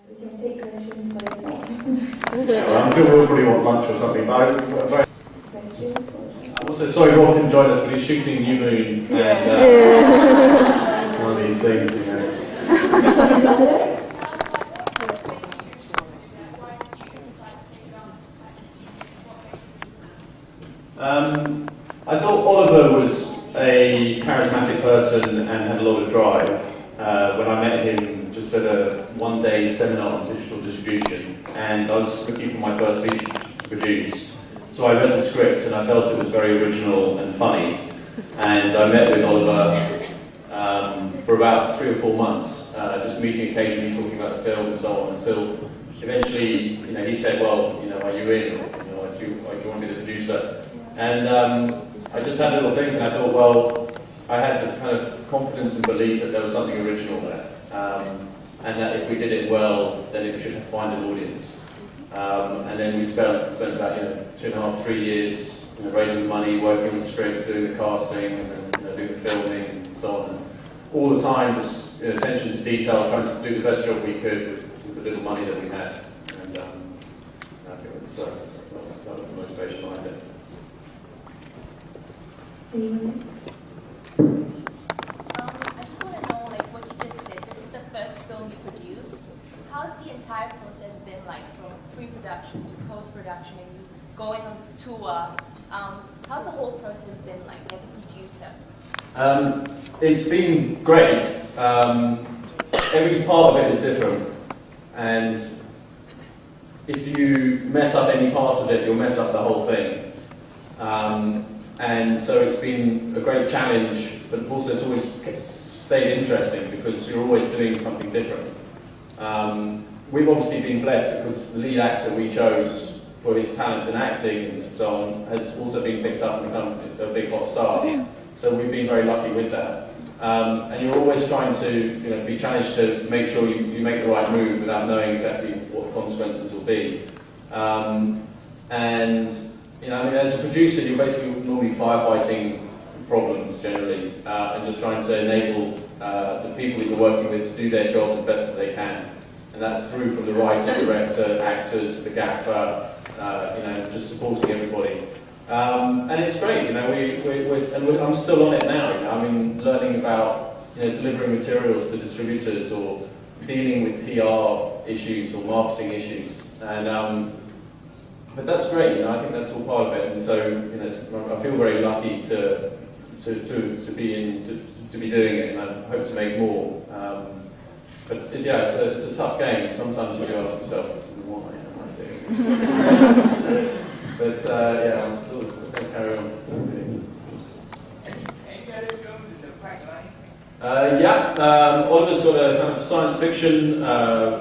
We can take questions for yourself. Well, I'm sure we'll probably want lunch or something, but Questions for also, sorry, Rob can join us, but he's shooting New Moon and one of these things, you know. I thought Oliver was a charismatic person and had a lot of drive. When I met him just at a one-day seminar on digital distribution, and I was looking for my first feature to produce. So I read the script and I felt it was very original and funny. And I met with Oliver for about 3 or 4 months, just meeting occasionally, talking about the film and so on, until eventually, he said, well, are you in? Do you want to be the producer? And I just had a little think, and I thought, well, I had the kind of confidence and belief that there was something original there, and that if we did it well, then it should find an audience. And then we spent about 2.5, 3 years raising money, working on the script, doing the casting, and then doing the filming, and so on. And all the time, just attention to detail, trying to do the best job we could with the little money that we had. And I think that was the motivation behind it. Anyone else? I just want to know, what you just said, this is the first film you produced. How's the entire process been like, from pre-production to post-production, and you going on this tour? How's the whole process been like as a producer? It's been great. Every part of it is different, and if you mess up any part of it, you'll mess up the whole thing. And so it's been a great challenge, but also it's always stayed interesting because you're always doing something different. We've obviously been blessed because the lead actor we chose for his talent in acting and so on has also been picked up and become a big hot star. So we've been very lucky with that. And you're always trying to be challenged to make sure you make the right move without knowing exactly what the consequences will be. As a producer, you're basically normally firefighting problems generally, and just trying to enable the people that you're working with to do their job as best as they can. And that's through from the writer, director, actors, the gaffer, just supporting everybody. And it's great, I'm still on it now. Learning about delivering materials to distributors or dealing with PR issues or marketing issues. And but that's great, I think that's all part of it, and so I feel very lucky to be doing it, and I hope to make more. But it's a tough game. Sometimes you ask yourself, why am I doing it? But I'm still going to carry on. Any other films in the pipeline? Oliver's got a kind of science fiction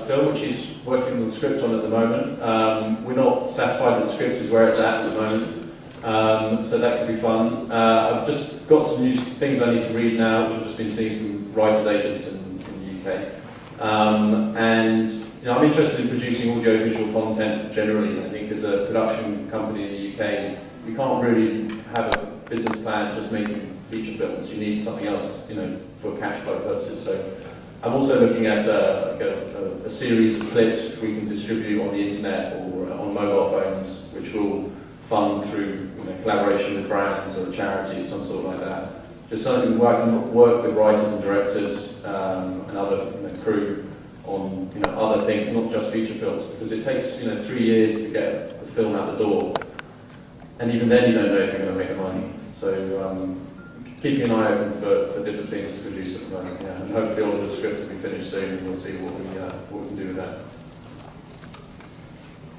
film which he's working on the script on at the moment. We're not satisfied that the script is where it's at the moment, so that could be fun. I've just got some new things I need to read now, which I've just been seeing some writers' agents in the UK. I'm interested in producing audiovisual content generally. I think as a production company in the UK, we can't really have a business plan just making feature films. You need something else, for cash flow purposes. So I'm also looking at a series of clips which we can distribute on the internet or on mobile phones, which will fund through collaboration with brands or a charity or some sort like that. Just something where I can work with writers and directors and other crew on other things, not just feature films, because it takes 3 years to get the film out the door, and even then you don't know if you're going to make the money. So keeping an eye open for different things to produce at the moment, and hopefully all of the script will be finished soon, and we'll see what we can do with that.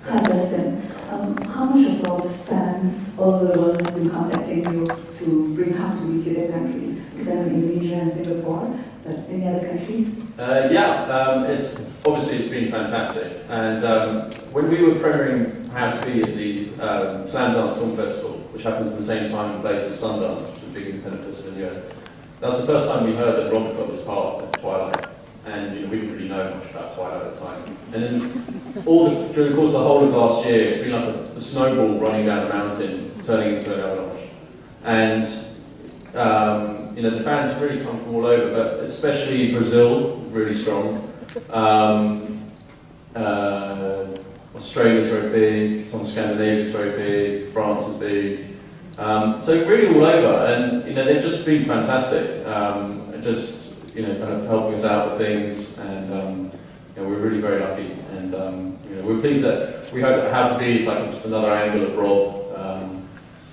Hi, Justin. How much of those fans all over the world have been contacting you to bring How to Meet to their countries? Because I'm in Indonesia and Singapore, but any other countries? It's been fantastic. And when we were premiering How to Be at the Sundance Film Festival, which happens in the same time and place as Sundance, which is a big independent festival in the US, that was the first time we heard that Robert got this part of Twilight. And we didn't really know much about Twilight at the time. And then during the course of the whole of last year, it's been like a snowball running down a mountain, turning into an avalanche. And the fans have really come from all over, but especially Brazil, really strong. Australia's very big, some Scandinavia's very big, France is big. So really all over, and they've just been fantastic. Just kind of helping us out with things, and we're really very lucky. And we're pleased that we hope that How to Be is like another angle of Rob.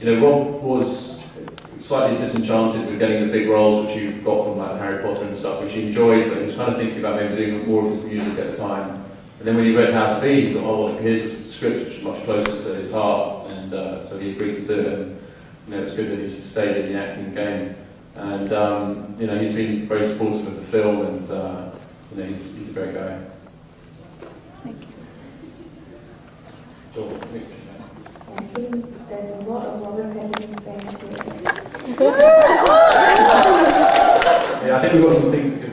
Rob was slightly disenchanted with getting the big roles which you got from like Harry Potter and stuff, which he enjoyed, but he was kind of thinking about maybe doing more of his music at the time. And then when he read How to Be, he thought, oh, well, here's a script which is much closer to his heart, and so he agreed to do it. And it's good that he's stayed in the acting game. And he's been very supportive of the film, and he's a great guy. Thank you. Sure. I think there's a lot of Robert Pattinson fans here. Yeah, I think we've got some things to